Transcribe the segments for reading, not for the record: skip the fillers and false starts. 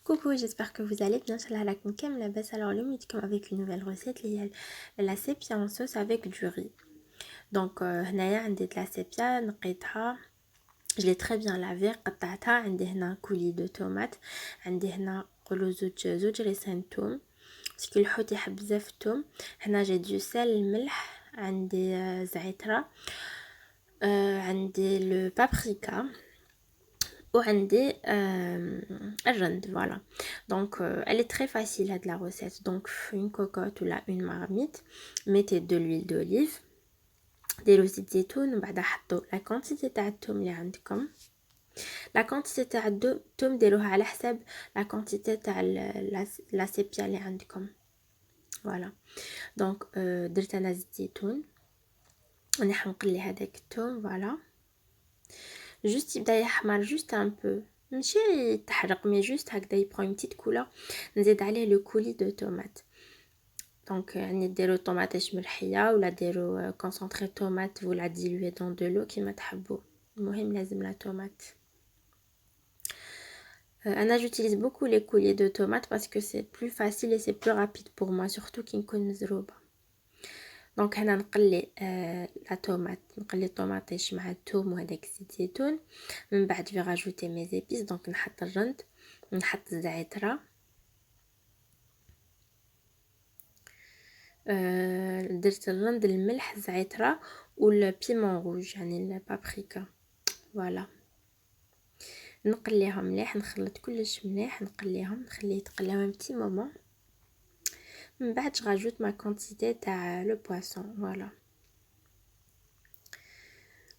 Coucou, j'espère que vous allez bien. Salah alaikum kem labas. Alors le midi comme avec une nouvelle recette, la sépia en sauce avec du riz. Donc هنايا عندي de la sépia نقيتها. Je l'ai très bien lavée, قطعتها. عندي هنا كولي دو تومات. عندي هنا قولوا زوج ريسان توم. باسكو الحوت يحب بزاف التوم. هنا جي دو سال الملح. عندي زعترة. عندي لو بابريكا. وعندي الرند voilà donc elle est très facile à de la recette. Donc une cocotte ou là une marmite, mettez de l'huile d'olive, ديروا زيت زيتون وبعدها حطوا la quantité تاع الثوم اللي عندكم. la quantité تاع الثوم ديروها على حساب la quantité تاع la سيبيا اللي عندكم voilà. donc درت انا زيت زيتون ونحن نقلي هذاك الثوم voilà. juste يبدا يحمر juste un peu ماشي يتحرق مي جوست هكذا يبقى une petite couleur. نزيد عليه لو كولي دو طوماط. دونك يعني ديروا طوماطيش ملحيه ولا ديروا كونسونطري طوماط ولا ديلوي دون دو لو كيما تحبوا. المهم لازم لا طوماط. انا j'utilise beaucoup les coulis de tomates parce que c'est plus facile et c'est plus rapide pour moi surtout كي نكون مزروبه. دونك هنا نقلي لا طوماط، نقلي الطوماطيش مع الثوم وهداك الزيت زيتون. من بعد في راجوتي مي زيبيس. دونك نحط الرند، نحط الزعتره، درت الرند، الملح، الزعتره والبيمون روج يعني البابريكا فوالا. نقليهم مليح، نخلط كلش مليح، نقليهم، نخليه يتقلى un petit moment. من بعد راجوت ما كونتيتي تاع لو بواسون فوالا.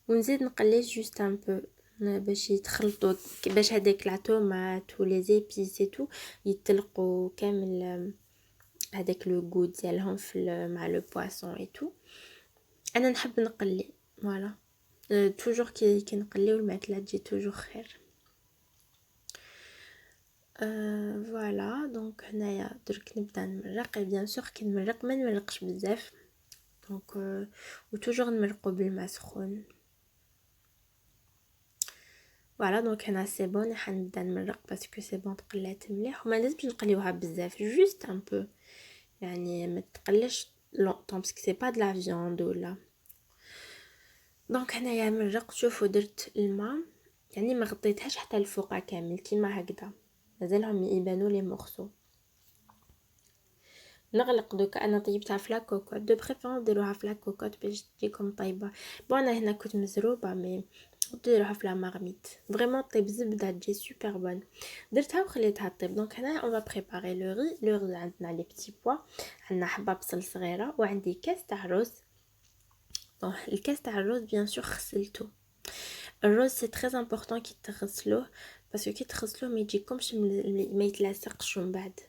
ونزيد نقليه جوست ان بو باش يتخلطوا، باش هذاك لا طوماط ولي زيبيس تو يتلقوا كامل هذاك لو غو ديالهم في مع لو بواسون اي تو. انا نحب نقلي فوالا توجور كي نقليو الماكله تجي توجور خير. فوالا دونك هنايا درك نبدا نمرق. بيان سور كي نمرق ما نمرقش بزاف. دونك وتوجور نمرقو بالماء سخون فوالا. دونك هنا سي بون حنبدا نمرق باسكو سي بون تقلات مليح وما لازمش نقليوها بزاف جوست ان بو يعني ما تقلش لونطون باسكو سي با د لا فياند ولا. دونك هنايا مرق. شوفوا درت الماء يعني ما غطيتهاش حتى الفوق كامل كيما هكذا، مازالهم يبانوا لي مورسو. نغلق. دوكا انا طيبتها في لاكوكوت، دو بريفيرونس ديروها في لاكوكوت باش تجيكم طيبه. بون انا هنا كنت مزروبه مي ديروها في لا مارميت فريمون طيب زبده تجي سوبر بون. درتها وخليتها طيب. دونك هنا اون فا بريباري لو ري عندنا لي بتي بوا، عندنا حبه بصل صغيره وعندي كاس تاع رز. دونك الكاس تاع الرز بيان سور غسلته. الرز سي تري امبورطون كي تغسلوه باسكو كي تغسلوه ما يجيكمش ما يتلاصقش من بعد.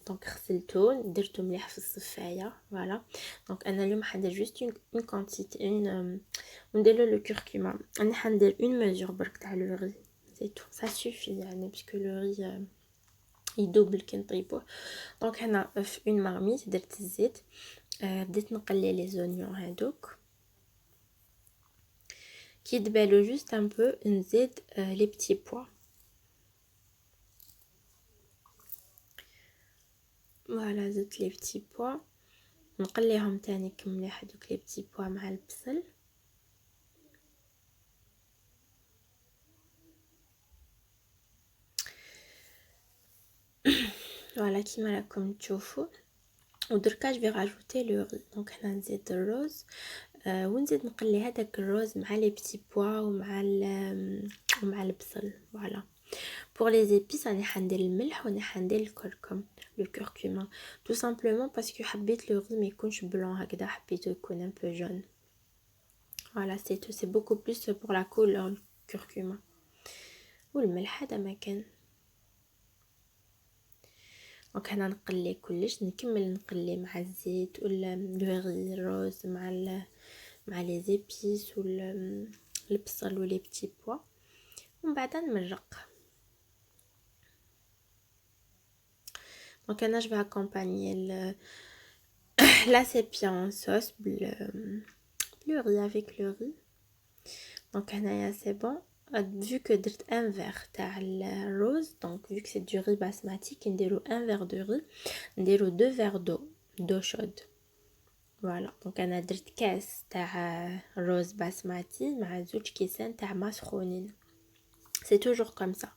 دونك غسلته درته مليح في الصفايه فوالا. دونك انا اليوم حندير جوست اون كونتيتي ونديرلو لو كوركوما. انا حندير اون ميزور برك تاع لو ري سي تو سا سوفي يعني باسكو لو ري يدوبل كي نطيبوه. دونك هنا في اون مارميت درت الزيت، بديت نقلي لي زونيون هادوك كي دبالو جوست ان بو. نزيد لي بتي بوا فوالا. زدت لي بتي بوا نقليهم تاني مليح هذوك لي بتي بوا مع البصل. فوالا كيما راكم تشوفوا. ودركا جو في راجوتي لو ري. دونك هنا نزيد الروز ونزيد نقلي هذاك الروز مع لي بتي بوا ومع البصل فوالا. pour les épices راني حندير الملح وراني حندير الكركم لو كوركوما tout simplement parce que حبيت لو ري ما يكونش بلون هكذا، حبيته يكون un peu jaune voilà c'est tout. c'est beaucoup plus pour la couleur الكركوما والملح هذا ما كان. دونك هنا نقلي كلش، نكمل نقلي مع الزيت ولا لو ري الروز مع لي زيبيس والبصل ولي بتي بوا ومن بعد نمرق. دونك انا جو accompagner la sépia en sauce le riz avec le riz. دونك هنايا سي بون vu que درت un verre تاع الرز donc vu que c'est du riz basmati نديرو un verre de riz نديرو 2 verres d'eau chaude. Voilà donc انا درت كاس تاع رز بسمتي مع 2 كيسان تاع ما سخونين. c'est toujours comme ça.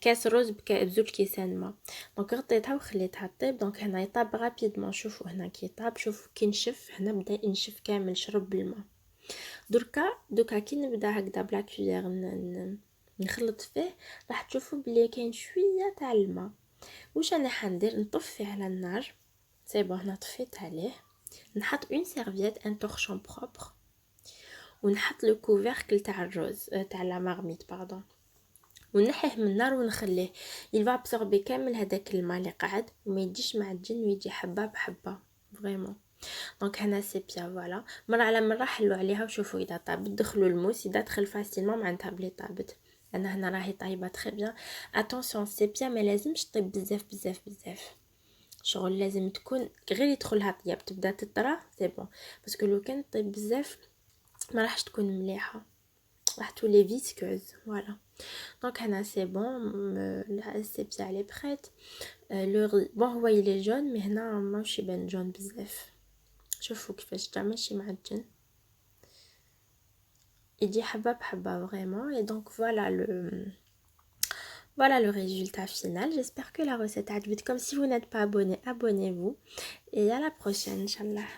كاس رز بزوج كيسان ما دونك غطيتها وخليتها طيب. دونك هنا يطاب غابيدمون. شوفوا هنا كي طاب شوفوا كي نشف هنا بدا ينشف كامل شرب بالماء. دوكا كي نبدا هكذا بلا كويير نخلط فيه راح تشوفوا بلي كاين شويه تاع الماء. واش انا حندير نطفي على النار. سي بون هنا طفيت عليه. نحط اون سيرفييت ان تورشون بروبر ونحط لو كوفيركل تاع الرز تاع لا مارميت باردون ونحيه من النار ونخليه يلفا ابسوربي كامل هذاك الماء اللي قاعد وما يجيش معجن ويجي حبه بحبه فريمون. دونك هنا سي بيان. فوالا مره على مره حلوا عليها وشوفوا اذا طابت دخلوا الموس اذا دخل فاسيلمون معناتها بلي طابت. انا هنا راهي طايبه تري بيان. اتونسيون سي بيان ما لازمش طيب بزاف بزاف بزاف. شغل لازم تكون غير يدخلها طياب تبدا تطرى سي بون باسكو لو كان طيب بزاف ما راحش تكون مليحه راح تولي فيسكوز. فوالا دونك هنا سي بون السيب تاع لي بريت. لو ري بون هو يلي جون مي هنا ماشي يبان جون بزاف. شوفوا كيفاش تا ماشي معجن يجي حبه بحبه فريمون. اي دونك voilà le résultat final. J'espère que la recette a عجبتكم. Si vous n'êtes pas abonné, abonnez-vous et à la prochaine inchallah.